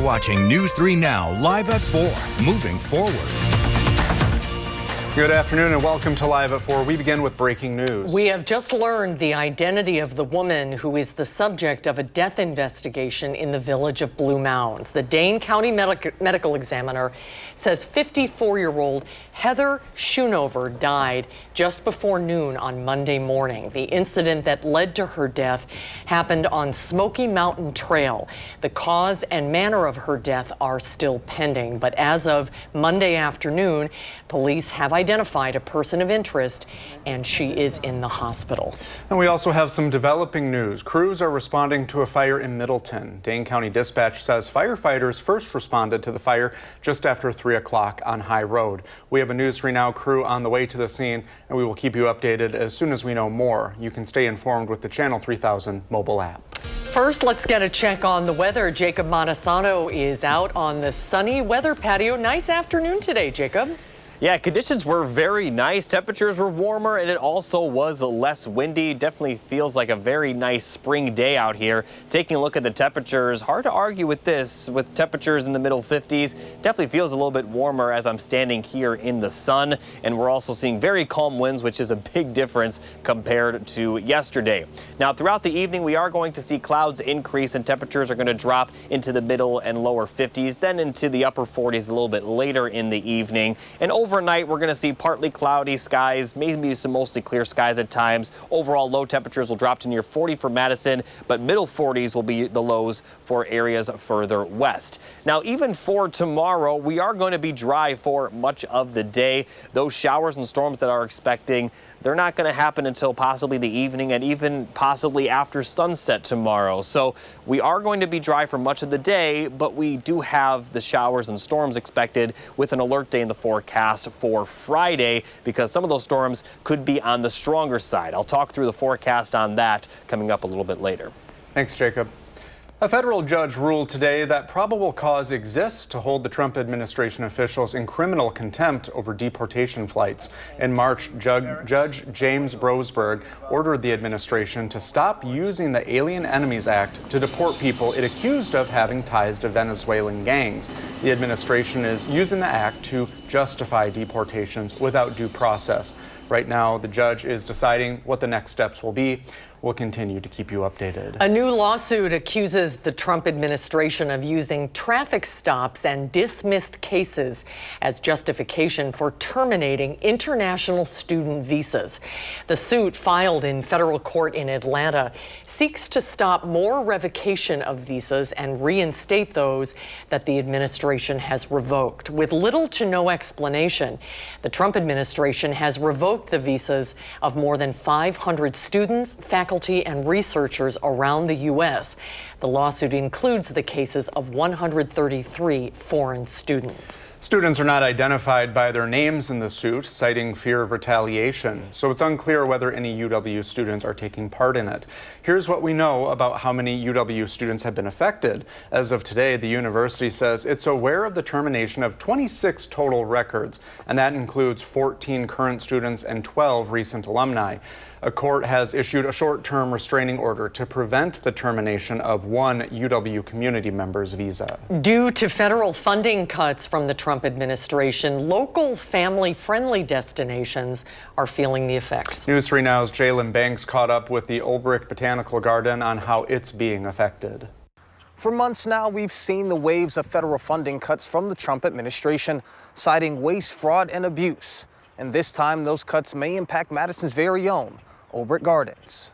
watching News 3 Now live at 4, moving forward. Good afternoon and welcome to Live at 4. We begin with breaking news. We have just learned the identity of the woman who is the subject of a death investigation in the village of Blue Mounds. The Dane County medical examiner says 54-year-old Heather Schoonover died just before noon on Monday morning. The incident that led to her death happened on Smoky Mountain Trail. The cause and manner of her death are still pending, but as of Monday afternoon, police have identified a person of interest, and she is in the hospital. And we also have some developing news. Crews are responding to a fire in Middleton. Dane County Dispatch says firefighters first responded to the fire just after 3 o'clock on High Road. We have a News 3 Now crew on the way to the scene, and we will keep you updated as soon as we know more. You can stay informed with the Channel 3000 mobile app. First, let's get a check on the weather. Jacob Madison is out on the sunny weather patio. Nice afternoon today, Jacob. Yeah, conditions were very nice. Temperatures were warmer, and it also was less windy. Definitely feels like a very nice spring day out here. Taking a look at the temperatures, hard to argue with this. With temperatures in the middle 50s, definitely feels a little bit warmer as I'm standing here in the sun. And we're also seeing very calm winds, which is a big difference compared to yesterday. Now, throughout the evening, we are going to see clouds increase, and temperatures are going to drop into the middle and lower 50s, then into the upper 40s a little bit later in the evening. And overnight, we're going to see partly cloudy skies, maybe some mostly clear skies at times. Overall, low temperatures will drop to near 40 for Madison, but middle 40s will be the lows for areas further west. Now, even for tomorrow, we are going to be dry for much of the day. Those showers and storms that are expecting, they're not going to happen until possibly the evening and even possibly after sunset tomorrow. So we are going to be dry for much of the day, but we do have the showers and storms expected with an alert day in the forecast for Friday because some of those storms could be on the stronger side. I'll talk through the forecast on that coming up a little bit later. Thanks, Jacob. A federal judge ruled today that probable cause exists to hold the Trump administration officials in criminal contempt over deportation flights. In March, Judge James Brosberg ordered the administration to stop using the Alien Enemies Act to deport people it accused of having ties to Venezuelan gangs. The administration is using the act to justify deportations without due process. Right now, the judge is deciding what the next steps will be. We'll continue to keep you updated. A new lawsuit accuses the Trump administration of using traffic stops and dismissed cases as justification for terminating international student visas. The suit, filed in federal court in Atlanta, seeks to stop more revocation of visas and reinstate those that the administration has revoked. With little to no explanation, the Trump administration has revoked the visas of more than 500 students, faculty, and researchers around the U.S. The lawsuit includes the cases of 133 foreign students. Students are not identified by their names in the suit, citing fear of retaliation. So it's unclear whether any UW students are taking part in it. Here's what we know about how many UW students have been affected. As of today, the university says it's aware of the termination of 26 total records, and that includes 14 current students and 12 recent alumni. A court has issued a short-term restraining order to prevent the termination of one UW community member's visa. Due to federal funding cuts from the Trump administration, local family-friendly destinations are feeling the effects. News 3 Now's Jalen Banks caught up with the Olbrich Botanical Garden on how it's being affected. For months now, we've seen the waves of federal funding cuts from the Trump administration, citing waste, fraud, and abuse. And this time, those cuts may impact Madison's very own Olbrich Gardens.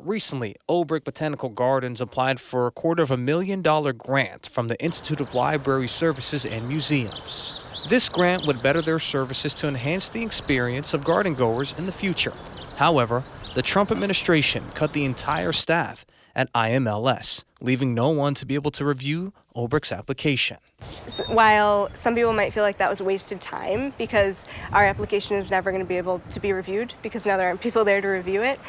Recently, Olbrich Botanical Gardens applied for a $250,000 grant from the Institute of Library Services and Museums. This grant would better their services to enhance the experience of garden goers in the future. However, the Trump administration cut the entire staff at IMLS, leaving no one to be able to review Olbrich's application. While some people might feel like that was wasted time because our application is never going to be able to be reviewed because now there aren't people there to review it,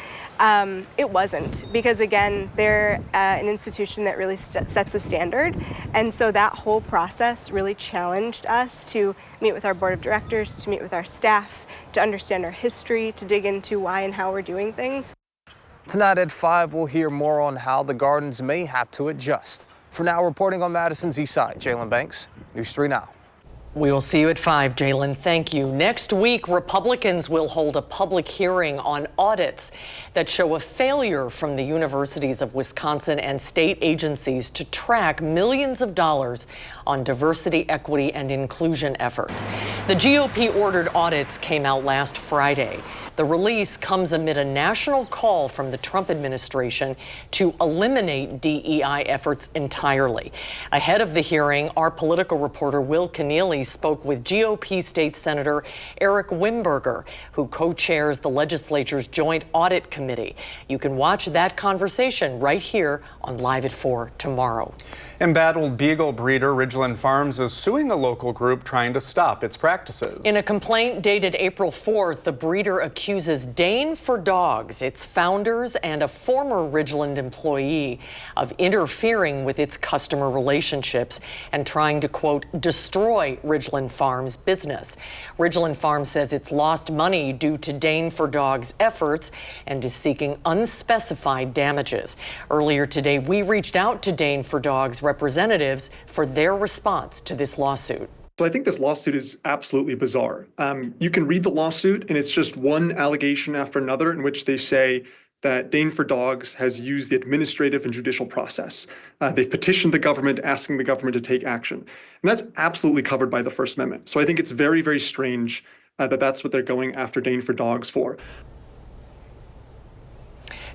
it wasn't, because again, they're an institution that really sets a standard, and so that whole process really challenged us to meet with our board of directors, to meet with our staff, to understand our history, to dig into why and how we're doing things. Tonight at 5, we'll hear more on how the gardens may have to adjust. For now, reporting on Madison's east side, Jalen Banks, News 3 Now. We will see you at 5, Jalen. Thank you. Next week, Republicans will hold a public hearing on audits that show a failure from the universities of Wisconsin and state agencies to track millions of dollars on diversity, equity, and inclusion efforts. The GOP-ordered audits came out last Friday. The release comes amid a national call from the Trump administration to eliminate DEI efforts entirely. Ahead of the hearing, our political reporter Will Keneally spoke with GOP State Senator Eric Wimberger, who co-chairs the legislature's Joint Audit Committee. You can watch that conversation right here on Live at 4 tomorrow. Embattled beagle breeder Ridgeland Farms is suing a local group trying to stop its practices. In a complaint dated April 4th, the breeder accuses Dane for Dogs, its founders and a former Ridgeland employee, of interfering with its customer relationships and trying to, quote, destroy Ridgeland Farms' business. Ridgeland Farms says it's lost money due to Dane for Dogs' efforts and is seeking unspecified damages. Earlier today, we reached out to Dane for Dogs representatives for their response to this lawsuit. So I think this lawsuit is absolutely bizarre. You can read the lawsuit and it's just one allegation after another in which they say that Dane for Dogs has used the administrative and judicial process. They've petitioned the government, asking the government to take action. And that's absolutely covered by the First Amendment. So I think it's very, very strange that that's what they're going after Dane for Dogs for.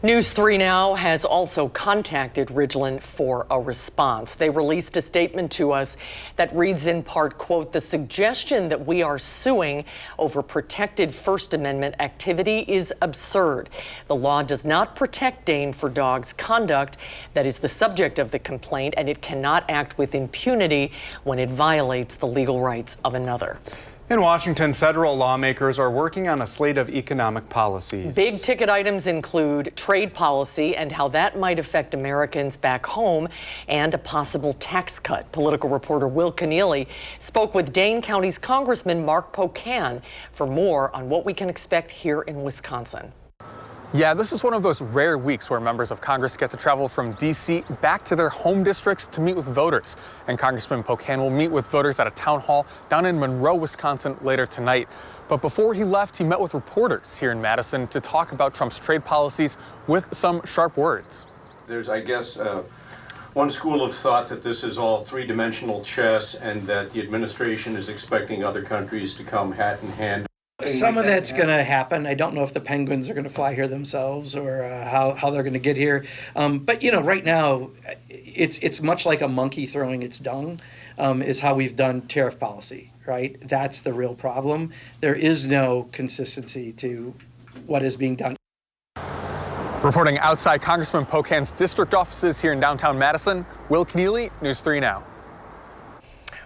News 3 Now has also contacted Ridgeland for a response. They released a statement to us that reads in part, quote, the suggestion that we are suing over protected First Amendment activity is absurd. The law does not protect Dane for Dogs' conduct that is the subject of the complaint, and it cannot act with impunity when it violates the legal rights of another. In Washington, federal lawmakers are working on a slate of economic policies. Big ticket items include trade policy and how that might affect Americans back home, and a possible tax cut. Political reporter Will Keneally spoke with Dane County's Congressman Mark Pocan for more on what we can expect here in Wisconsin. Yeah, this is one of those rare weeks where members of Congress get to travel from D.C. back to their home districts to meet with voters. And Congressman Pocan will meet with voters at a town hall down in Monroe, Wisconsin later tonight. But before he left, he met with reporters here in Madison to talk about Trump's trade policies with some sharp words. There's, I guess, one school of thought that this is all three-dimensional chess and that the administration is expecting other countries to come hat in hand. Some of that's going to happen. I don't know if the penguins are going to fly here themselves or how they're going to get here. But, you know, right now, it's much like a monkey throwing its dung is how we've done tariff policy, right? That's the real problem. There is no consistency to what is being done. Reporting outside Congressman Pocan's district offices here in downtown Madison, Will Keneally, News 3 Now.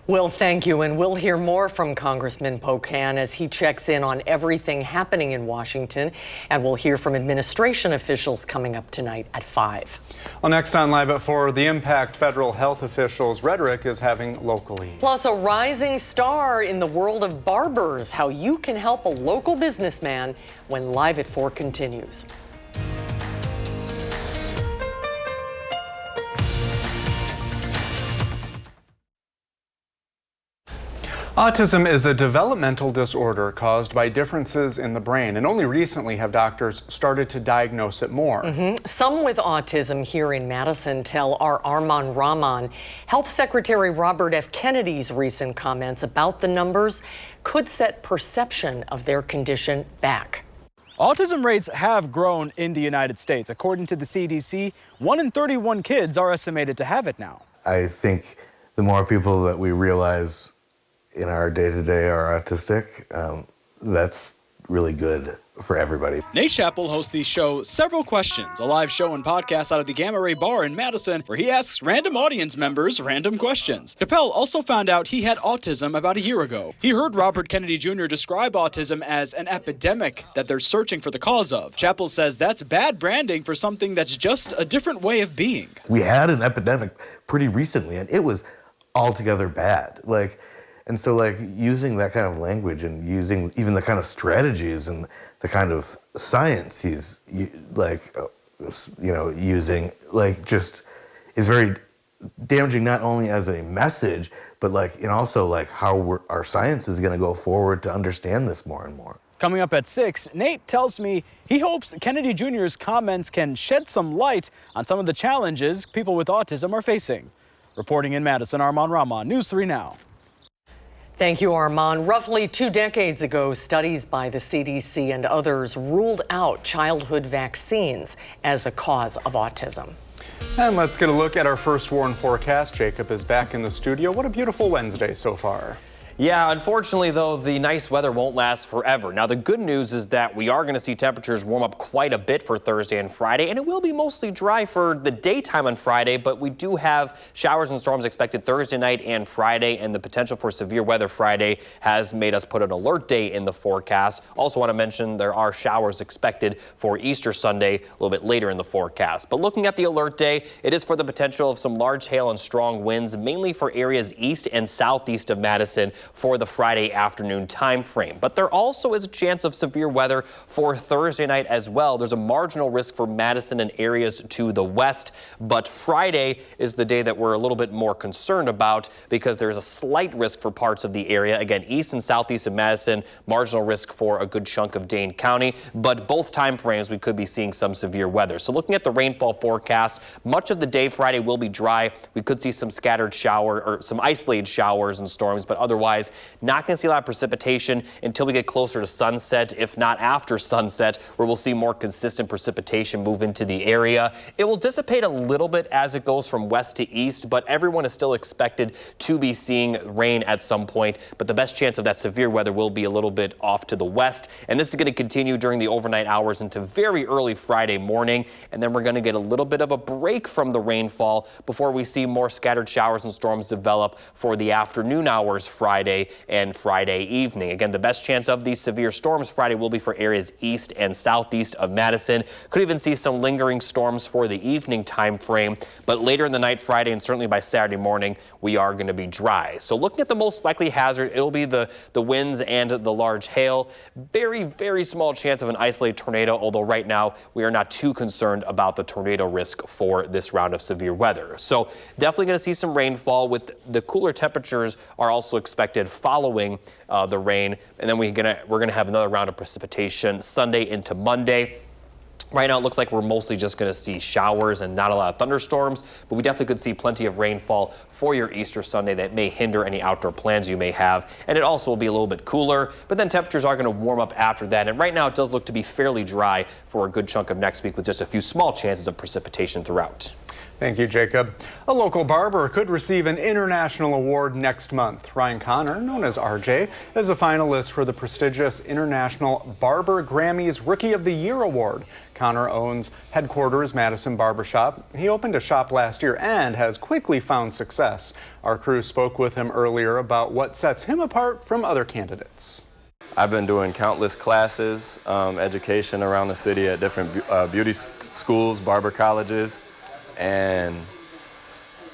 Will, thank you, and we'll hear more from Congressman Pocan as he checks in on everything happening in Washington, and we'll hear from administration officials coming up tonight at 5. Well, next on Live at 4, the impact federal health officials' rhetoric is having locally. Plus, a rising star in the world of barbers, how you can help a local businessman when Live at 4 continues. Autism is a developmental disorder caused by differences in the brain, and only recently have doctors started to diagnose it more. Some with autism here in Madison tell our Arman Rahman Health Secretary Robert F. Kennedy's recent comments about the numbers could set perception of their condition back. Autism rates have grown in the United States. According to the CDC, 1 in 31 kids are estimated to have it now. I think the more people that we realize in our day-to-day are autistic, that's really good for everybody. Nate Chappell hosts the show Several Questions, a live show and podcast out of the Gamma Ray Bar in Madison, where he asks random audience members random questions. Chappell also found out he had autism about a year ago. He heard Robert Kennedy Jr. describe autism as an epidemic that they're searching for the cause of. Chappell says that's bad branding for something that's just a different way of being. We had an epidemic pretty recently, and it was altogether bad. And so using that kind of language and using even the kind of strategies and the kind of science he's using just is very damaging not only as a message, but and also how our science is going to go forward to understand this more and more. Coming up at 6, Nate tells me he hopes Kennedy Jr.'s comments can shed some light on some of the challenges people with autism are facing. Reporting in Madison, Armand Rahman, News 3 Now. Thank you, Armand. Roughly 2 decades ago, studies by the CDC and others ruled out childhood vaccines as a cause of autism. And let's get a look at our first warn forecast. Jacob is back in the studio. What a beautiful Wednesday so far. Yeah, unfortunately, though, the nice weather won't last forever. Now, the good news is that we are going to see temperatures warm up quite a bit for Thursday and Friday, and it will be mostly dry for the daytime on Friday, but we do have showers and storms expected Thursday night and Friday, and the potential for severe weather Friday has made us put an alert day in the forecast. Also want to mention there are showers expected for Easter Sunday a little bit later in the forecast. But looking at the alert day, it is for the potential of some large hail and strong winds, mainly for areas east and southeast of Madison for the Friday afternoon time frame. But there also is a chance of severe weather for Thursday night as well. There's a marginal risk for Madison and areas to the west, but Friday is the day that we're a little bit more concerned about because there's a slight risk for parts of the area. Again, east and southeast of Madison, marginal risk for a good chunk of Dane County, but both time frames we could be seeing some severe weather. So looking at the rainfall forecast, much of the day Friday will be dry. We could see some scattered shower or some isolated showers and storms, but otherwise not going to see a lot of precipitation until we get closer to sunset, if not after sunset, where we'll see more consistent precipitation move into the area. It will dissipate a little bit as it goes from west to east, but everyone is still expected to be seeing rain at some point. But the best chance of that severe weather will be a little bit off to the west. And this is going to continue during the overnight hours into very early Friday morning. And then we're going to get a little bit of a break from the rainfall before we see more scattered showers and storms develop for the afternoon hours Friday and Friday evening. Again, the best chance of these severe storms Friday will be for areas east and southeast of Madison. Could even see some lingering storms for the evening time frame, but later in the night Friday and certainly by Saturday morning, we are going to be dry. So looking at the most likely hazard, it'll be the winds and the large hail. Very, very small chance of an isolated tornado, although right now we are not too concerned about the tornado risk for this round of severe weather. So definitely going to see some rainfall with the cooler temperatures are also expected following the rain, and then we're gonna have another round of precipitation Sunday into Monday. Right now, it looks like we're mostly just going to see showers and not a lot of thunderstorms, but we definitely could see plenty of rainfall for your Easter Sunday that may hinder any outdoor plans you may have. And it also will be a little bit cooler, but then temperatures are going to warm up after that. And right now, it does look to be fairly dry for a good chunk of next week with just a few small chances of precipitation throughout. Thank you, Jacob. A local barber could receive an international award next month. Ryan Connor, known as RJ, is a finalist for the prestigious International Barber Grammys Rookie of the Year Award. Connor owns Headquarters Madison Barbershop. He opened a shop last year and has quickly found success. Our crew spoke with him earlier about what sets him apart from other candidates. I've been doing countless classes, education around the city at different beauty schools, barber colleges, and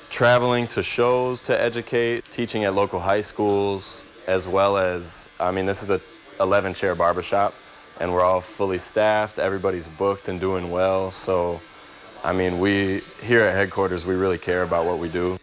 traveling to shows to educate, teaching at local high schools, as well as, this is a 11-chair barbershop, and we're all fully staffed, everybody's booked and doing well, so, we, here at Headquarters, we really care about what we do.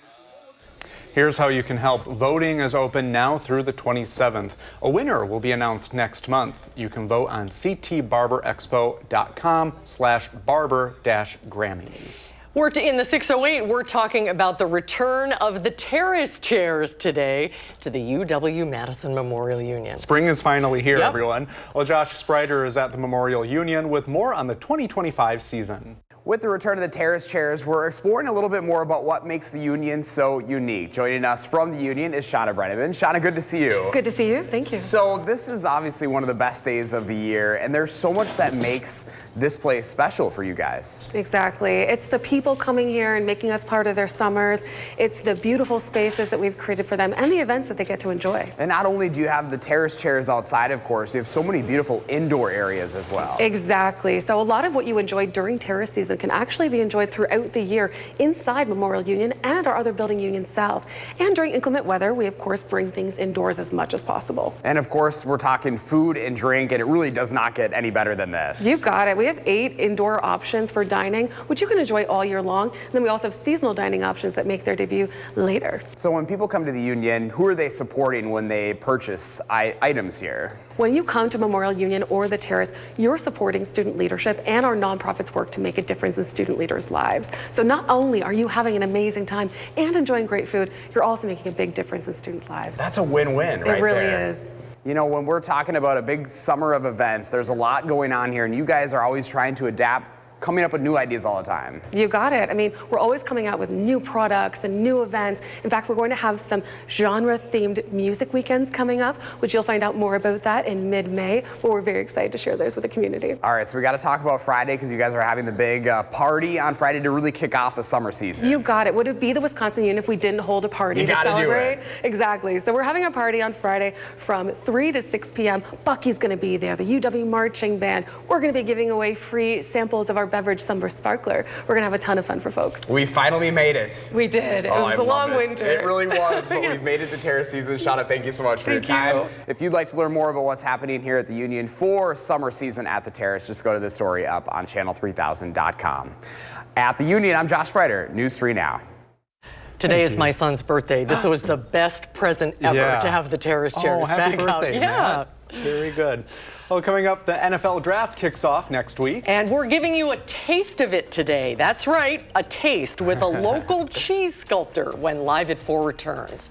Here's how you can help. Voting is open now through the 27th. A winner will be announced next month. You can vote on ctbarberexpo.com/barber-grammys. We're in the 608. We're talking about the return of the terrace chairs today to the UW-Madison Memorial Union. Spring is finally here, everyone. Well, Josh Sprider is at the Memorial Union with more on the 2025 season. With the return of the terrace chairs, we're exploring a little bit more about what makes the Union so unique. Joining us from the Union is Shauna Brenneman. Shauna, good to see you. Good to see you. Thank you. So this is obviously one of the best days of the year, and there's so much that makes this place special for you guys. Exactly. It's the people coming here and making us part of their summers. It's the beautiful spaces that we've created for them and the events that they get to enjoy. And not only do you have the terrace chairs outside, of course, you have so many beautiful indoor areas as well. Exactly. So a lot of what you enjoy during terrace season season can actually be enjoyed throughout the year inside Memorial Union and at our other building, Union South. And during inclement weather, we of course bring things indoors as much as possible. And of course, we're talking food and drink, and it really does not get any better than this. You got it. We have 8 indoor options for dining, which you can enjoy all year long. And then we also have seasonal dining options that make their debut later. So when people come to the Union, who are they supporting when they purchase items here? When you come to Memorial Union or the Terrace, you're supporting student leadership and our nonprofits work to make a difference in student leaders' lives. So not only are you having an amazing time and enjoying great food, you're also making a big difference in students' lives. That's a win-win right there. It really is. You know, when we're talking about a big summer of events, there's a lot going on here, and you guys are always trying to adapt, coming up with new ideas all the time. You got it. I mean, we're always coming out with new products and new events. In fact, we're going to have some genre-themed music weekends coming up, which you'll find out more about that in mid-May, but we're very excited to share those with the community. All right, so we got to talk about Friday because you guys are having the big party on Friday to really kick off the summer season. You got it. Would it be the Wisconsin Union if we didn't hold a party to celebrate? Exactly. So we're having a party on Friday from 3 to 6 p.m. Bucky's going to be there, the UW Marching Band. We're going to be giving away free samples of our beverage Summer Sparkler. We're going to have a ton of fun for folks. We finally made it. We did. It was a long winter. It really was, but we've made it to Terrace season. Shauna, thank you so much for your time. If you'd like to learn more about what's happening here at the Union for summer season at the Terrace, just go to this story up on channel3000.com. At the Union, I'm Josh Breiter, News 3 Now. Today is my son's birthday. This was the best present ever to have the Terrace chairs happy back birthday, out. Matt. Very good. Well, coming up, the NFL Draft kicks off next week. And we're giving you a taste of it today. That's right, a taste with a local cheese sculptor when Live at 4 returns.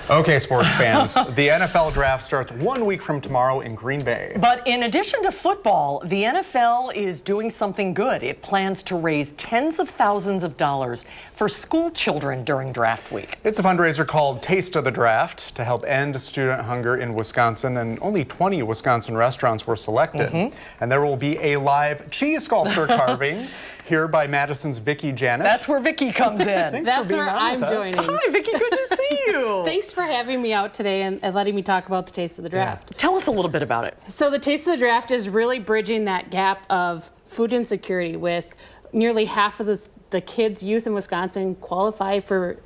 Okay, sports fans, the NFL Draft starts 1 week from tomorrow in Green Bay. But in addition to football, the NFL is doing something good. It plans to raise tens of thousands of dollars for school children during draft week. It's a fundraiser called Taste of the Draft to help end student hunger in Wisconsin, and only 20 Wisconsin restaurants were selected. And there will be a live cheese sculpture carving here by Madison's Vicki Janis. That's where Vicki comes in. That's where I'm joining. Hi, Vicki, good to see you. Thanks for having me out today and letting me talk about the Taste of the Draft. Tell us a little bit about it. So the Taste of the Draft is really bridging that gap of food insecurity with nearly half of the kids, youth in Wisconsin qualify for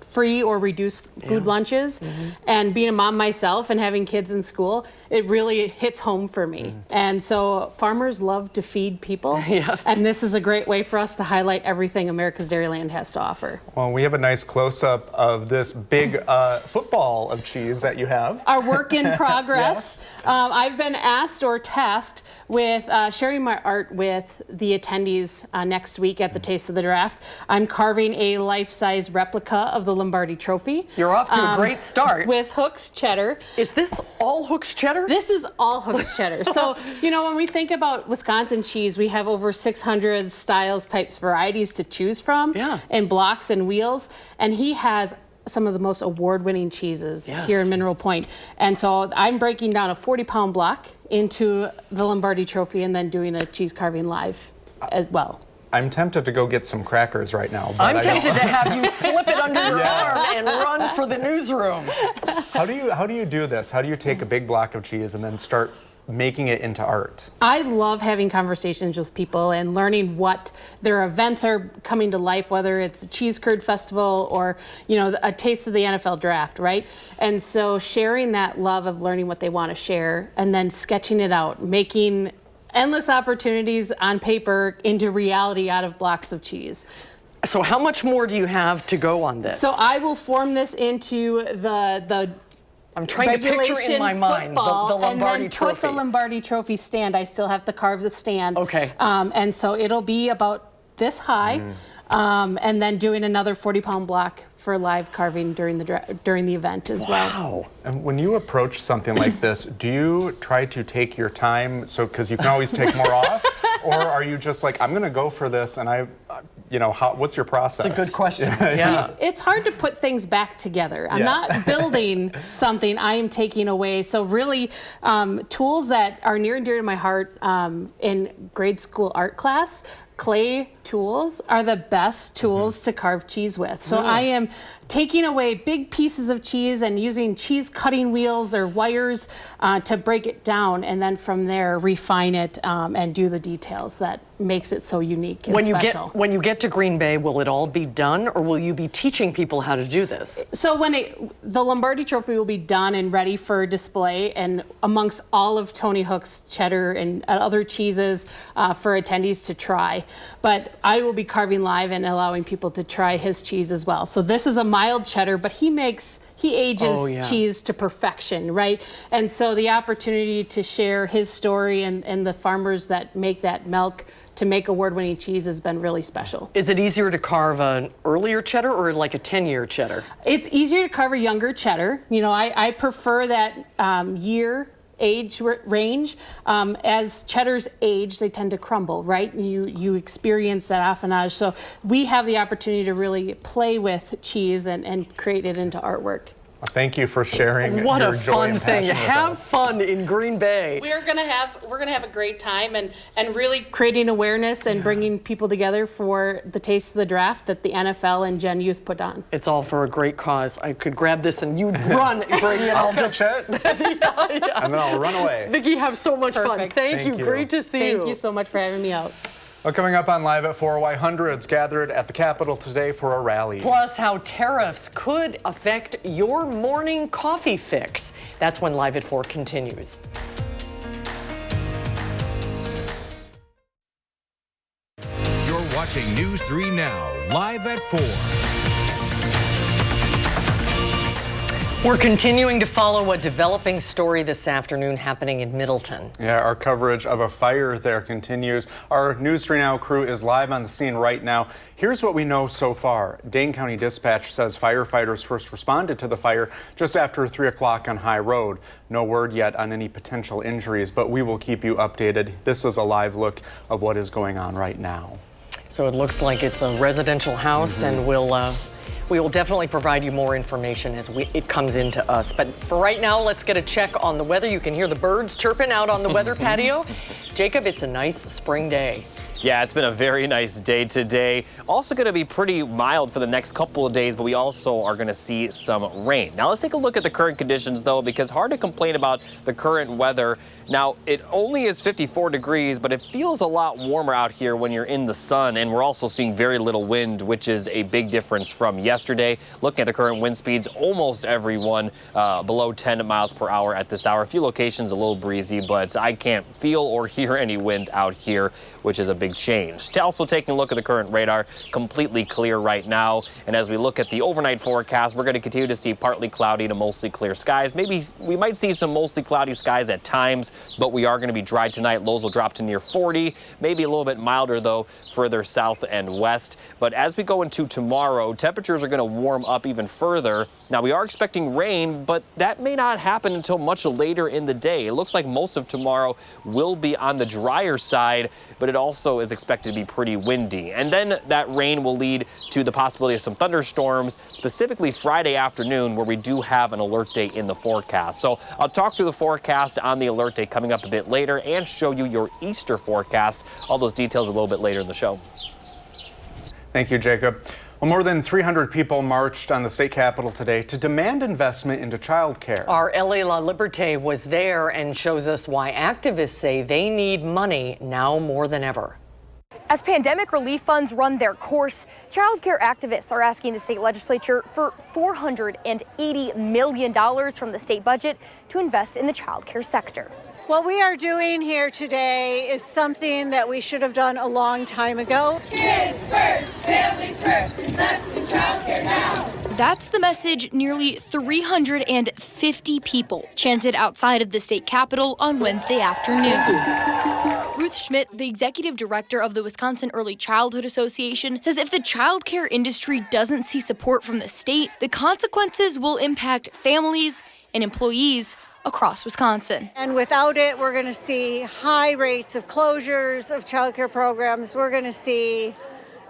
free or reduced food lunches. And being a mom myself and having kids in school, it really hits home for me. And so farmers love to feed people. And this is a great way for us to highlight everything America's Dairyland has to offer. Well, we have a nice close-up of this big football of cheese that you have. Our work in progress. I've been asked or tasked with sharing my art with the attendees next week at the Taste of the Draft. I'm carving a life-size replica of the Lombardi Trophy. You're off to a great start. With Hooks Cheddar. Is this all Hooks Cheddar? This is all Hooks Cheddar. So, you know, when we think about Wisconsin cheese, we have over 600 styles, types, varieties to choose from in blocks and wheels. And he has some of the most award-winning cheeses here in Mineral Point. And so I'm breaking down a 40-pound block into the Lombardi Trophy and then doing a cheese carving live as well. I'm tempted to go get some crackers right now. But I'm tempted to have you slip it under your arm and run for the newsroom. How do you do this? How do you take a big block of cheese and then start making it into art? I love having conversations with people and learning what their events are coming to life, whether it's a cheese curd festival or, you know, a taste of the NFL draft, right? And so sharing that love of learning what they want to share and then sketching it out, making endless opportunities on paper into reality out of blocks of cheese. So how much more do you have to go on this? So I will form this into the I'm trying to picture in my mind the Lombardi and then Trophy. put the Lombardi Trophy stand. I still have to carve the stand. Okay. And so it'll be about this high, and then doing another 40-pound block for live carving during the event as well. Wow. And when you approach something like this, do you try to take your time, so because you can always take more off, or are you just like, I'm going to go for this, and what's your process? It's a good question. It's hard to put things back together. I'm not building something, I am taking away. So really, tools that are near and dear to my heart in grade school art class clay tools are the best tools to carve cheese with. So I am taking away big pieces of cheese and using cheese cutting wheels or wires to break it down, and then from there refine it and do the details that makes it so unique and special. When you get to Green Bay, will it all be done, or will you be teaching people how to do this? So the Lombardi Trophy will be done and ready for display, and amongst all of Tony Hook's cheddar and other cheeses for attendees to try. But I will be carving live and allowing people to try his cheese as well. So this is a mild cheddar, but he ages cheese to perfection, right? And so the opportunity to share his story and the farmers that make that milk to make award-winning cheese has been really special. Is it easier to carve an earlier cheddar or like a 10-year cheddar? It's easier to carve a younger cheddar. You know, I prefer that year age range. As cheddars age, they tend to crumble, right? You experience that affinage. So we have the opportunity to really play with cheese and create it into artwork. Well, thank you for sharing. What your a joy fun and thing! passion with Have us. fun in Green Bay. We're gonna have a great time and really creating awareness and bringing people together for the Taste of the Draft that the NFL and Gen Youth put on. It's all for a great cause. I could grab this and you'd run, Brady. I'll catch it, and then I'll run away. Vicki, have so much fun. Perfect. Thank you. Great to see you. Thank you so much for having me out. Well, coming up on Live at 4, why hundreds gathered at the Capitol today for a rally. Plus, how tariffs could affect your morning coffee fix. That's when Live at 4 continues. You're watching News 3 Now, Live at 4. We're continuing to follow a developing story this afternoon happening in Middleton. Yeah, our coverage of a fire there continues. Our News 3 Now crew is live on the scene right now. Here's what we know so far. Dane County Dispatch says firefighters first responded to the fire just after 3 o'clock on High Road. No word yet on any potential injuries, but we will keep you updated. This is a live look of what is going on right now. So it looks like it's a residential house, and we will definitely provide you more information as it comes into us. But for right now, let's get a check on the weather. You can hear the birds chirping out on the weather patio. Jacob, it's a nice spring day. Yeah, it's been a very nice day today. Also going to be pretty mild for the next couple of days, but we also are going to see some rain. Now let's take a look at the current conditions though, because hard to complain about the current weather. Now it only is 54 degrees, but it feels a lot warmer out here when you're in the sun, and we're also seeing very little wind, which is a big difference from yesterday. Looking at the current wind speeds, almost everyone below 10 miles per hour at this hour. A few locations a little breezy, but I can't feel or hear any wind out here, which is a big change. Also taking a look at the current radar, completely clear right now. And as we look at the overnight forecast, we're going to continue to see partly cloudy to mostly clear skies. Maybe we might see some mostly cloudy skies at times, but we are going to be dry tonight. Lows will drop to near 40, maybe a little bit milder though further south and west. But as we go into tomorrow, temperatures are going to warm up even further. Now we are expecting rain, but that may not happen until much later in the day. It looks like most of tomorrow will be on the drier side, but it also is expected to be pretty windy. And then that rain will lead to the possibility of some thunderstorms, specifically Friday afternoon, where we do have an alert day in the forecast. So I'll talk through the forecast on the alert day coming up a bit later and show you your Easter forecast. All those details a little bit later in the show. Thank you, Jacob. Well, more than 300 people marched on the state capitol today to demand investment into child care. Our LA La Liberté was there and shows us why activists say they need money now more than ever. As pandemic relief funds run their course, child care activists are asking the state legislature for $480 million from the state budget to invest in the child care sector. What we are doing here today is something that we should have done a long time ago. Kids first, families first, invest in child care now. That's the message nearly 350 people chanted outside of the state capitol on Wednesday afternoon. Ruth Schmidt, the executive director of the Wisconsin Early Childhood Association, says if the child care industry doesn't see support from the state, the consequences will impact families and employees across Wisconsin. And without it, we're going to see high rates of closures of childcare programs. We're going to see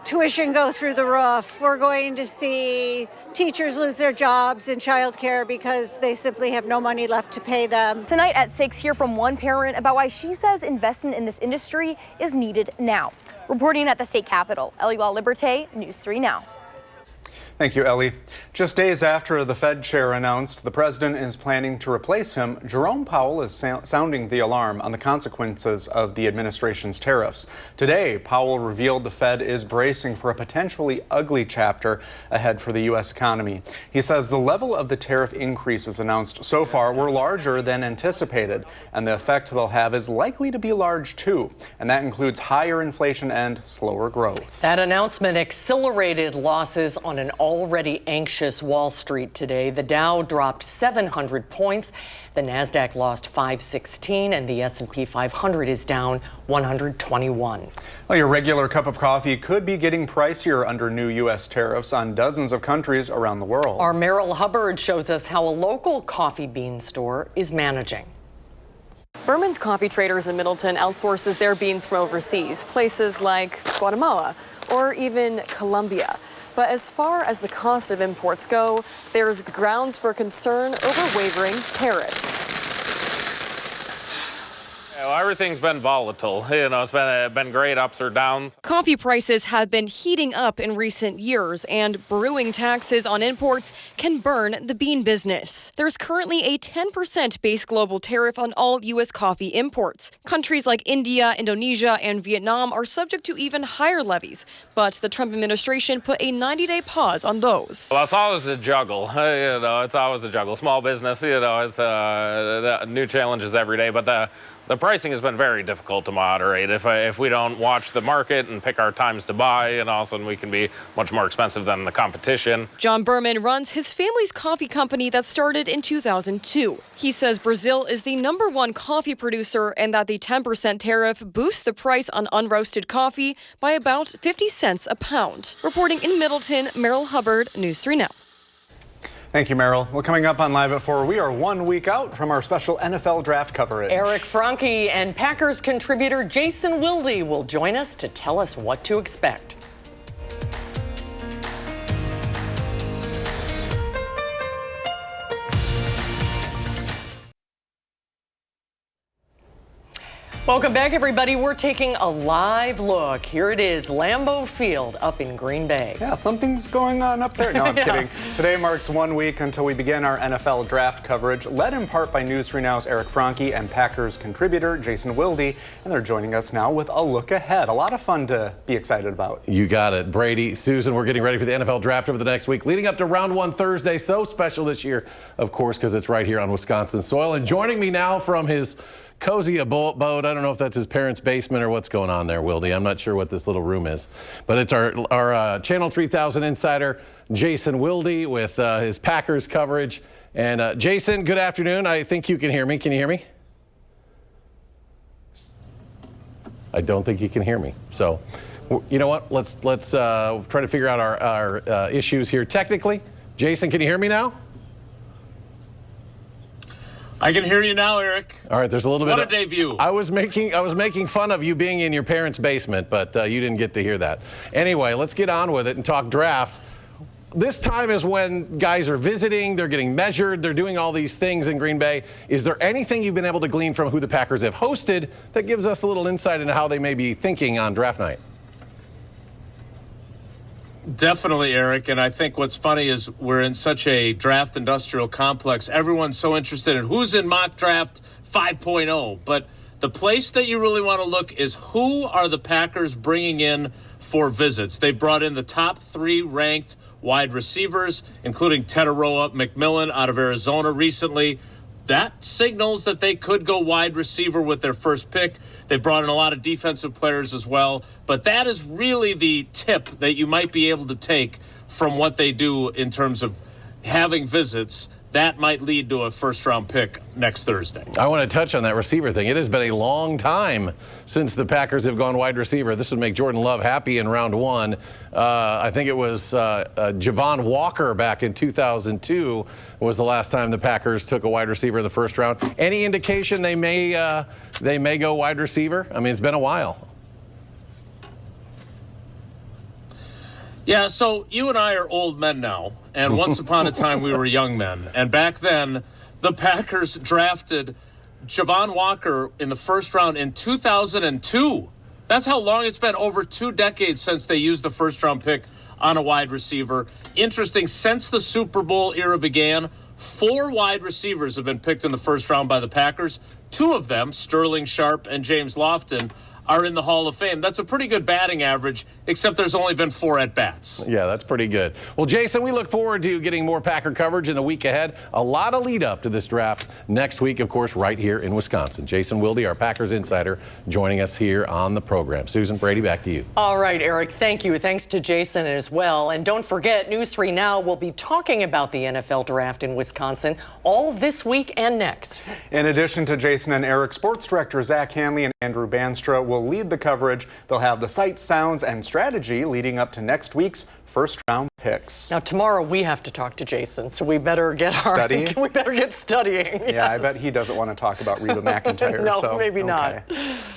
tuition go through the roof. We're going to see teachers lose their jobs in childcare because they simply have no money left to pay them. Tonight at 6, hear from one parent about why she says investment in this industry is needed now. Reporting at the state capitol, Ellie Law Liberté, News 3 Now. Thank you, Ellie. Just days after the Fed chair announced the president is planning to replace him, Jerome Powell is sounding the alarm on the consequences of the administration's tariffs. Today, Powell revealed the Fed is bracing for a potentially ugly chapter ahead for the U.S. economy. He says the level of the tariff increases announced so far were larger than anticipated, and the effect they'll have is likely to be large too. And that includes higher inflation and slower growth. That announcement accelerated losses on an already anxious Wall Street today. The Dow dropped 700 points. The Nasdaq lost 516, and the S&P 500 is down 121. Well, your regular cup of coffee could be getting pricier under new U.S. tariffs on dozens of countries around the world. Our Merrill Hubbard shows us how a local coffee bean store is managing. Berman's Coffee Traders in Middleton outsources their beans from overseas, places like Guatemala or even Colombia. But as far as the cost of imports go, there's grounds for concern over wavering tariffs. Well, everything's been volatile. It's been great ups or downs. Coffee prices have been heating up in recent years, and brewing taxes on imports can burn the bean business. There's currently a 10% base global tariff on all U.S. coffee imports. Countries like India, Indonesia, and Vietnam are subject to even higher levies, but the Trump administration put a 90-day pause on those. Well, it's always a juggle. It's always a juggle. Small business, it's new challenges every day, but the pricing has been very difficult to moderate. If we don't watch the market and pick our times to buy, and all of a sudden we can be much more expensive than the competition. John Berman runs his family's coffee company that started in 2002. He says Brazil is the #1 coffee producer and that the 10% tariff boosts the price on unroasted coffee by about 50 cents a pound. Reporting in Middleton, Merrill Hubbard, News 3 Now. Thank you, Meryl. Well, coming up on Live at 4, we are 1 week out from our special NFL draft coverage. Eric Franke and Packers contributor Jason Wilde will join us to tell us what to expect. Welcome back, everybody. We're taking a live look. Here it is, Lambeau Field up in Green Bay. Yeah, something's going on up there. No, I'm kidding. Today marks 1 week until we begin our NFL draft coverage, led in part by News 3 Now's Eric Franke and Packers contributor Jason Wilde, and they're joining us now with a look ahead. A lot of fun to be excited about. You got it. Brady, Susan, we're getting ready for the NFL draft over the next week, leading up to round 1 Thursday. So special this year, of course, because it's right here on Wisconsin soil. And joining me now from his cozy abode. I don't know if that's his parents' basement or what's going on there, Wilde. I'm not sure what this little room is. But it's our Channel 3000 insider, Jason Wilde, with his Packers coverage. And Jason, good afternoon. I think you can hear me. Can you hear me? I don't think you can hear me. So, you know what? Let's try to figure out our issues here technically. Jason, can you hear me now? I can hear you now, Eric. All right, there's a little bit. What a debut! I was making fun of you being in your parents' basement, but you didn't get to hear that. Anyway, let's get on with it and talk draft. This time is when guys are visiting, they're getting measured, they're doing all these things in Green Bay. Is there anything you've been able to glean from who the Packers have hosted that gives us a little insight into how they may be thinking on draft night? Definitely, Eric. And I think what's funny is we're in such a draft industrial complex. Everyone's so interested in who's in mock draft 5.0. But the place that you really want to look is who are the Packers bringing in for visits. They've brought in the top 3 ranked wide receivers, including Tetaroa McMillan out of Arizona recently. That signals that they could go wide receiver with their first pick. They brought in a lot of defensive players as well. But that is really the tip that you might be able to take from what they do in terms of having visits. That might lead to a first-round pick next Thursday. I want to touch on that receiver thing. It has been a long time since the Packers have gone wide receiver. This would make Jordan Love happy in round 1. I think it was Javon Walker back in 2002 was the last time the Packers took a wide receiver in the first round. Any indication they may go wide receiver? I mean, it's been a while. Yeah, so you and I are old men now, and once upon a time we were young men. And back then, the Packers drafted Javon Walker in the first round in 2002. That's how long it's been, over 2 decades since they used the first-round pick on a wide receiver. Interesting, since the Super Bowl era began, 4 wide receivers have been picked in the first round by the Packers. 2 of them, Sterling Sharp and James Lofton, are in the Hall of Fame. That's a pretty good batting average, except there's only been 4 at-bats. Yeah, that's pretty good. Well, Jason, we look forward to getting more Packer coverage in the week ahead. A lot of lead up to this draft next week, of course, right here in Wisconsin. Jason Wilde, our Packers insider, joining us here on the program. Susan, Brady, back to you. All right, Eric, thank you. Thanks to Jason as well. And don't forget, News 3 Now will be talking about the NFL draft in Wisconsin all this week and next. In addition to Jason and Eric, sports director Zach Hanley and Andrew Banstra will lead the coverage. They'll have the sights, sounds, and strategy leading up to next week's first-round picks. Now, tomorrow we have to talk to Jason, so we better get studying. We better get studying. Yeah, yes. I bet he doesn't want to talk about Reba McEntire. No, so, maybe not.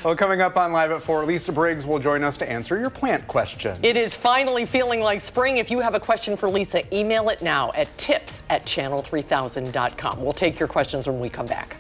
Well, coming up on Live at 4, Lisa Briggs will join us to answer your plant questions. It is finally feeling like spring. If you have a question for Lisa, email it now at tips@channel3000.com. We'll take your questions when we come back.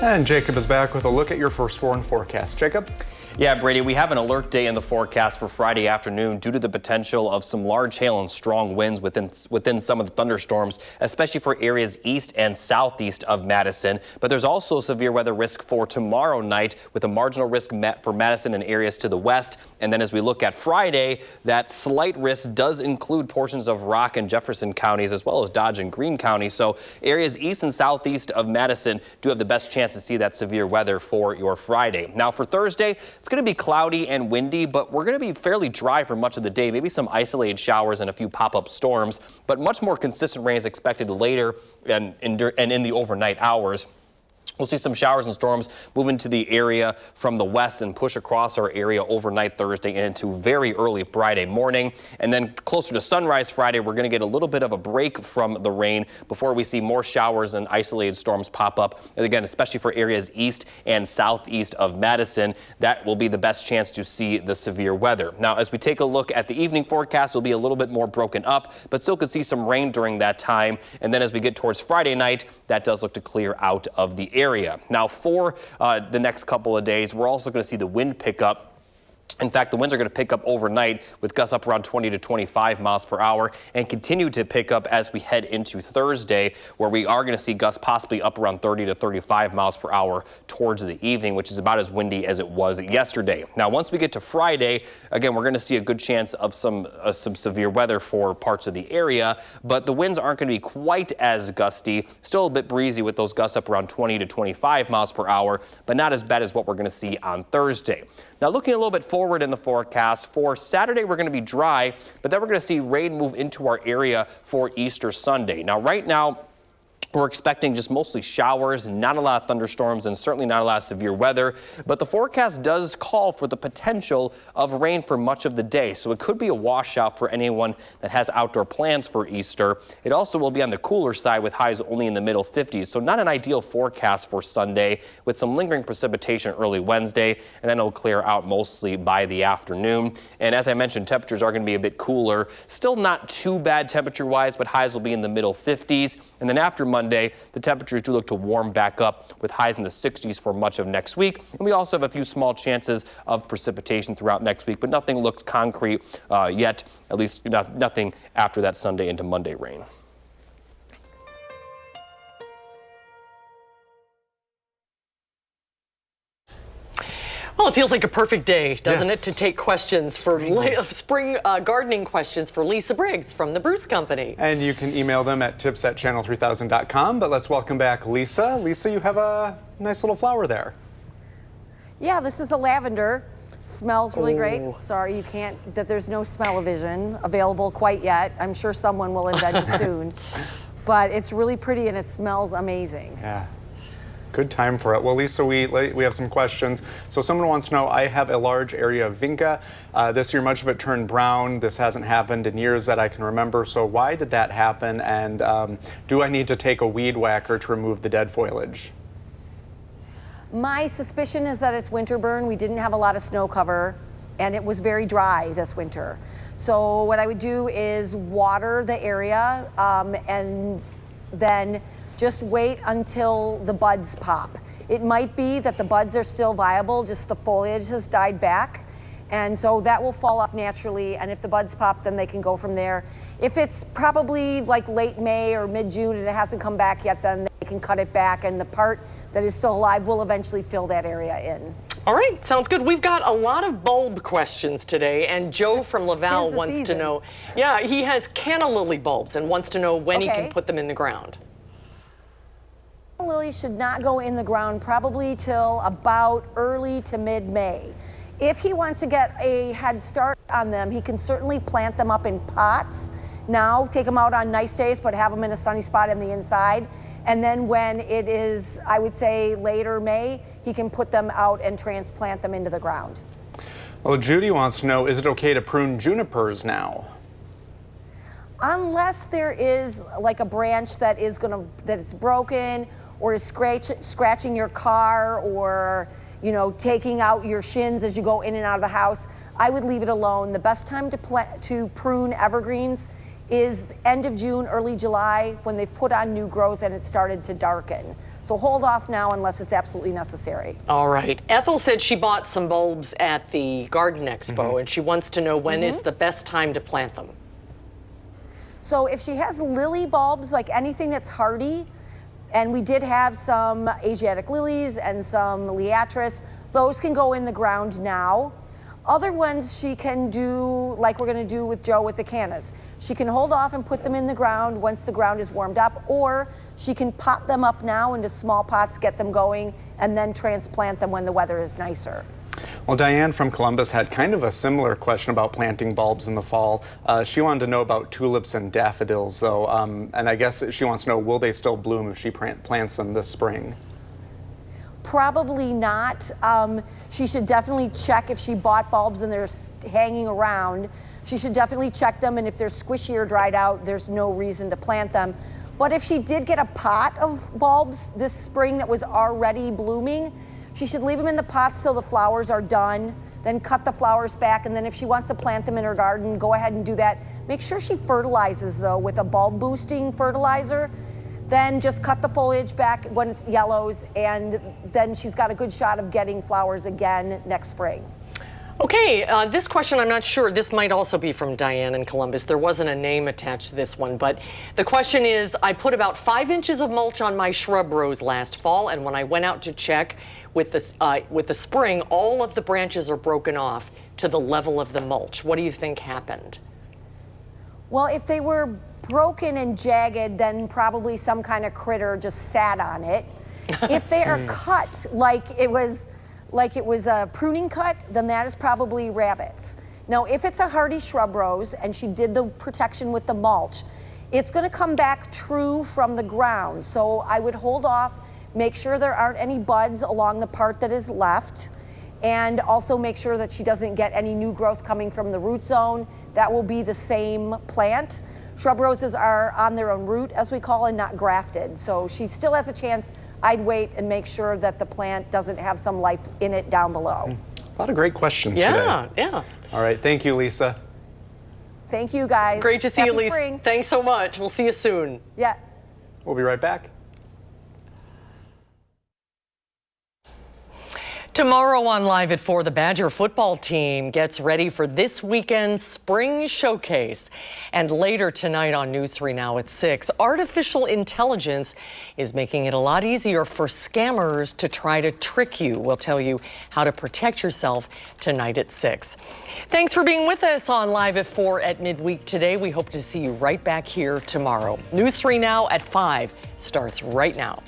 And Jacob is back with a look at your firstborn forecast. Jacob? Yeah, Brady, we have an alert day in the forecast for Friday afternoon due to the potential of some large hail and strong winds within some of the thunderstorms, especially for areas east and southeast of Madison. But there's also severe weather risk for tomorrow night with a marginal risk for Madison and areas to the west. And then as we look at Friday, that slight risk does include portions of Rock and Jefferson counties as well as Dodge and Greene County. So areas east and southeast of Madison do have the best chance to see that severe weather for your Friday. Now for Thursday, it's going to be cloudy and windy, but we're going to be fairly dry for much of the day. Maybe some isolated showers and a few pop-up storms, but much more consistent rain is expected later and in the overnight hours. We'll see some showers and storms move into the area from the west and push across our area overnight Thursday and into very early Friday morning. And then closer to sunrise Friday, we're going to get a little bit of a break from the rain before we see more showers and isolated storms pop up. And again, especially for areas east and southeast of Madison, that will be the best chance to see the severe weather. Now, as we take a look at the evening forecast, it'll be a little bit more broken up, but still could see some rain during that time. And then as we get towards Friday night, that does look to clear out of the area. Now for the next couple of days, we're also going to see the wind pick up. In fact, the winds are going to pick up overnight with gusts up around 20 to 25 miles per hour and continue to pick up as we head into Thursday, where we are going to see gusts possibly up around 30 to 35 miles per hour towards the evening, which is about as windy as it was yesterday. Now, once we get to Friday, again, we're going to see a good chance of some severe weather for parts of the area, but the winds aren't going to be quite as gusty. Still a bit breezy with those gusts up around 20 to 25 miles per hour, but not as bad as what we're going to see on Thursday. Now, looking a little bit forward in the forecast, for Saturday, we're going to be dry, but then we're going to see rain move into our area for Easter Sunday. Now, right now, we're expecting just mostly showers, not a lot of thunderstorms, and certainly not a lot of severe weather. But the forecast does call for the potential of rain for much of the day. So it could be a washout for anyone that has outdoor plans for Easter. It also will be on the cooler side with highs only in the middle 50s. So not an ideal forecast for Sunday with some lingering precipitation early Wednesday. And then it'll clear out mostly by the afternoon. And as I mentioned, temperatures are going to be a bit cooler. Still not too bad temperature-wise, but highs will be in the middle 50s. And then after Monday, the temperatures do look to warm back up with highs in the 60s for much of next week. And we also have a few small chances of precipitation throughout next week, but nothing looks concrete yet, at least nothing after that Sunday into Monday rain. Well, it feels like a perfect day, doesn't it, to take questions for spring gardening questions for Lisa Briggs from the Bruce Company. And you can email them at tips@channel3000.com. But let's welcome back Lisa. Lisa, you have a nice little flower there. Yeah, this is a lavender. Smells really great. Sorry, you can't, that there's no smell-o-vision available quite yet. I'm sure someone will invent it soon. But it's really pretty and it smells amazing. Yeah. Good time for it. Well, Lisa, we have some questions. So someone wants to know, I have a large area of vinca. This year, much of it turned brown. This hasn't happened in years that I can remember. So why did that happen? And do I need to take a weed whacker to remove the dead foliage? My suspicion is that it's winter burn. We didn't have a lot of snow cover and it was very dry this winter. So what I would do is water the area and then just wait until the buds pop. It might be that the buds are still viable, just the foliage has died back. And so that will fall off naturally. And if the buds pop, then they can go from there. If it's probably like late May or mid-June and it hasn't come back yet, then they can cut it back. And the part that is still alive will eventually fill that area in. All right, sounds good. We've got a lot of bulb questions today, and Joe from Laval wants to know. Yeah, he has canna lily bulbs and wants to know when he can put them in the ground. Lilies should not go in the ground probably till about early to mid-May. If he wants to get a head start on them, he can certainly plant them up in pots. Now, take them out on nice days, but have them in a sunny spot in the inside. And then when it is, I would say, later May, he can put them out and transplant them into the ground. Well, Judy wants to know, is it okay to prune junipers now? Unless there is like a branch that is broken or is scratching your car or, you know, taking out your shins as you go in and out of the house, I would leave it alone. The best time to prune evergreens is end of June, early July, when they've put on new growth and it started to darken. So hold off now unless it's absolutely necessary. All right. Ethel said she bought some bulbs at the Garden Expo, and she wants to know when is the best time to plant them. So if she has lily bulbs, like anything that's hardy, and we did have some Asiatic lilies and some liatris, those can go in the ground now. Other ones she can do like we're going to do with Joe with the cannas. She can hold off and put them in the ground once the ground is warmed up, or she can pot them up now into small pots, get them going, and then transplant them when the weather is nicer. Well, Diane from Columbus had kind of a similar question about planting bulbs in the fall. She wanted to know about tulips and daffodils, though, and I guess she wants to know, will they still bloom if she plants them this spring? Probably not. She should definitely check if she bought bulbs and they're hanging around. She should definitely check them, and if they're squishy or dried out, there's no reason to plant them. But if she did get a pot of bulbs this spring that was already blooming, she should leave them in the pots till the flowers are done, then cut the flowers back, and then if she wants to plant them in her garden, go ahead and do that. Make sure she fertilizes, though, with a bulb boosting fertilizer. Then just cut the foliage back when it yellows, and then she's got a good shot of getting flowers again next spring. Okay, this question, I'm not sure. This might also be from Diane in Columbus. There wasn't a name attached to this one, but the question is, I put about 5 inches of mulch on my shrub rows last fall, and when I went out to check with the spring, all of the branches are broken off to the level of the mulch. What do you think happened? Well, if they were broken and jagged, then probably some kind of critter just sat on it. If they are cut like it was a pruning cut, then that is probably rabbits. Now, if it's a hardy shrub rose and she did the protection with the mulch, it's going to come back true from the ground. So I would hold off, make sure there aren't any buds along the part that is left, and also make sure that she doesn't get any new growth coming from the root zone. That will be the same plant. Shrub roses are on their own root, as we call it, not grafted. So she still has a chance. I'd wait and make sure that the plant doesn't have some life in it down below. A lot of great questions today. Yeah. All right, thank you, Lisa. Thank you, guys. Great to see you, Happy Lisa. spring. Thanks so much. We'll see you soon. Yeah. We'll be right back. Tomorrow on Live at 4, the Badger football team gets ready for this weekend's spring showcase. And later tonight on News 3 Now at 6, artificial intelligence is making it a lot easier for scammers to try to trick you. We'll tell you how to protect yourself tonight at 6. Thanks for being with us on Live at 4 at midweek today. We hope to see you right back here tomorrow. News 3 Now at 5 starts right now.